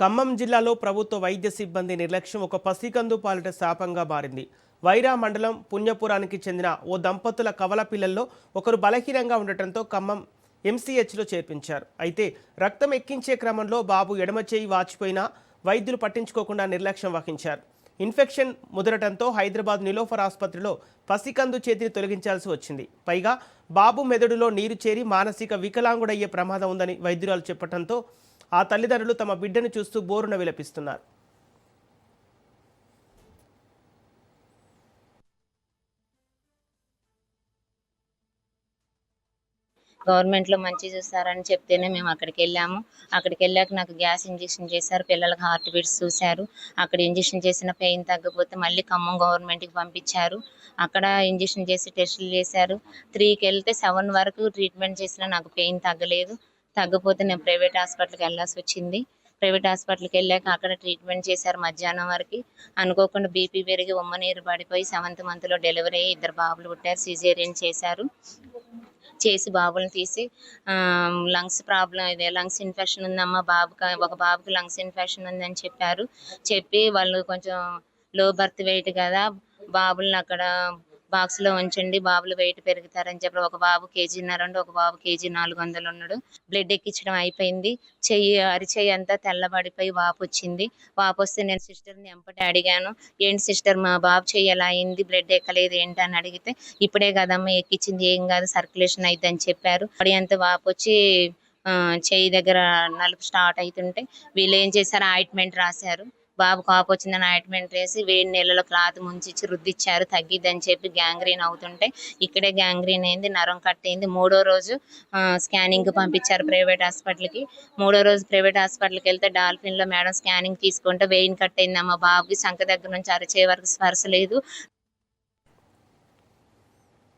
ఖమ్మం జిల్లాలో ప్రభుత్వ వైద్య సిబ్బంది నిర్లక్ష్యం ఒక పసికందు పాలిట శాపంగా మారింది. వైరా మండలం పుణ్యపురానికి చెందిన ఓ దంపతుల కవల పిల్లల్లో ఒకరు బలహీనంగా ఉండటంతో ఖమ్మం ఎంసీహెచ్లో చేర్పించారు. అయితే రక్తం ఎక్కించే క్రమంలో బాబు ఎడమ చేయి వాచిపోయినా వైద్యులు పట్టించుకోకుండా నిర్లక్ష్యం వహించారు. ఇన్ఫెక్షన్ ముదరటంతో హైదరాబాద్ నిలోఫర్ ఆసుపత్రిలో పసికందు చేతిని తొలగించాల్సి వచ్చింది. పైగా బాబు మెదడులో నీరు చేరి మానసిక వికలాంగుడయ్యే ప్రమాదం ఉందని వైద్యురాలు చెప్పడంతో ఆ తల్లిదండ్రులు తమ బిడ్డను చూస్తూ బోరున విలపిస్తున్నారు. గవర్నమెంట్‌లో మంచిగా చూస్తారని చెప్తేనే మేము అక్కడికెళ్ళాము. అక్కడికెళ్ళాక నాకు గ్యాస్ ఇంజెక్షన్ చేశారు. పిల్లలకి హార్ట్ బీట్స్ చూశారు. అక్కడ ఇంజెక్షన్ చేసిన పెయిన్ తగ్గకపోతే మళ్ళీ ఖమ్మం గవర్నమెంట్‌కి పంపించారు. అక్కడ ఇంజెక్షన్ చేసి టెస్టులు చేశారు. 3కెళ్తే 7 వరకు ట్రీట్మెంట్ చేసినా నాకు పెయిన్ తగ్గలేదు. తగ్గపోతే నేను ప్రైవేట్ హాస్పిటల్‌కి వెళ్ళాల్సొచ్చింది. ప్రైవేట్ హాస్పిటల్‌కెళ్ళాక అక్కడ ట్రీట్మెంట్ చేశారు మధ్యాహ్నం వరకి. అనుకోకుండా బీపీ పెరిగి ఉమ్మనీరు పడిపోయి 7th మంత్‌లో డెలివరీ అయ్యి 2 బాబులు పుట్టారు. సిజేరియన్ చేశారు. చేసి బాబుని తీసి లంగ్స్ ప్రాబ్లం ఇదే లంగ్స్ ఇన్ఫెక్షన్ ఉందమ్మా ఒక బాబుకి లంగ్స్ ఇన్ఫెక్షన్ ఉందని చెప్పారు. చెప్పి వాళ్ళు కొంచెం లో బర్త్ వెయిట్ కదా, బాబుల్ని అక్కడ బాక్స్లో ఉంచండి, బాబులు వెయిట్ పెరుగుతారని చెప్పి ఒక బాబు 1.5 kg ఉండి ఒక బాబు 1.4 kg ఉన్నాడు. బ్లడ్ ఎక్కించడం అయిపోయింది. అరిచెయ్యి అంతా తెల్లబడిపోయి వాపు వచ్చింది. వాపు వస్తే నేను సిస్టర్ని ఎంపటి అడిగాను, ఏంటి సిస్టర్ మా బాబు చెయ్యి ఎలా అయింది, బ్లడ్ ఎక్కలేదు ఏంటి అని అడిగితే, ఇప్పుడే కదమ్మా ఎక్కించింది, ఏం కాదు సర్క్యులేషన్ అయింది అని చెప్పారు. అడి అంత వాపు వచ్చి చెయ్యి దగ్గర నలుపు స్టార్ట్ అవుతుంటే వీళ్ళు ఏం చేశారు, ఆయింట్మెంట్ రాశారు. బాబు కాపు వచ్చిందని ఆయింట్మెంట్ వేసి వేడి నీళ్ళలో క్లాత్ ముంచిచ్చి రుద్దిచ్చారు, తగ్గిద్దని చెప్పి గ్యాంగ్రీన్ అవుతుంటే ఇక్కడే గ్యాంగ్రీన్ అయింది, నరం కట్టయింది. 3వ రోజు స్కానింగ్ పంపించారు ప్రైవేట్ హాస్పిటల్కి. 3వ రోజు ప్రైవేట్ హాస్పిటల్కి వెళ్తే డాల్ఫిన్లో మేడం స్కానింగ్ తీసుకుంటే వెయిన్ కట్ అయిందమ్మా బాబుకి, సంఖ దగ్గర నుంచి అరచేయి వరకు స్పర్శ లేదు.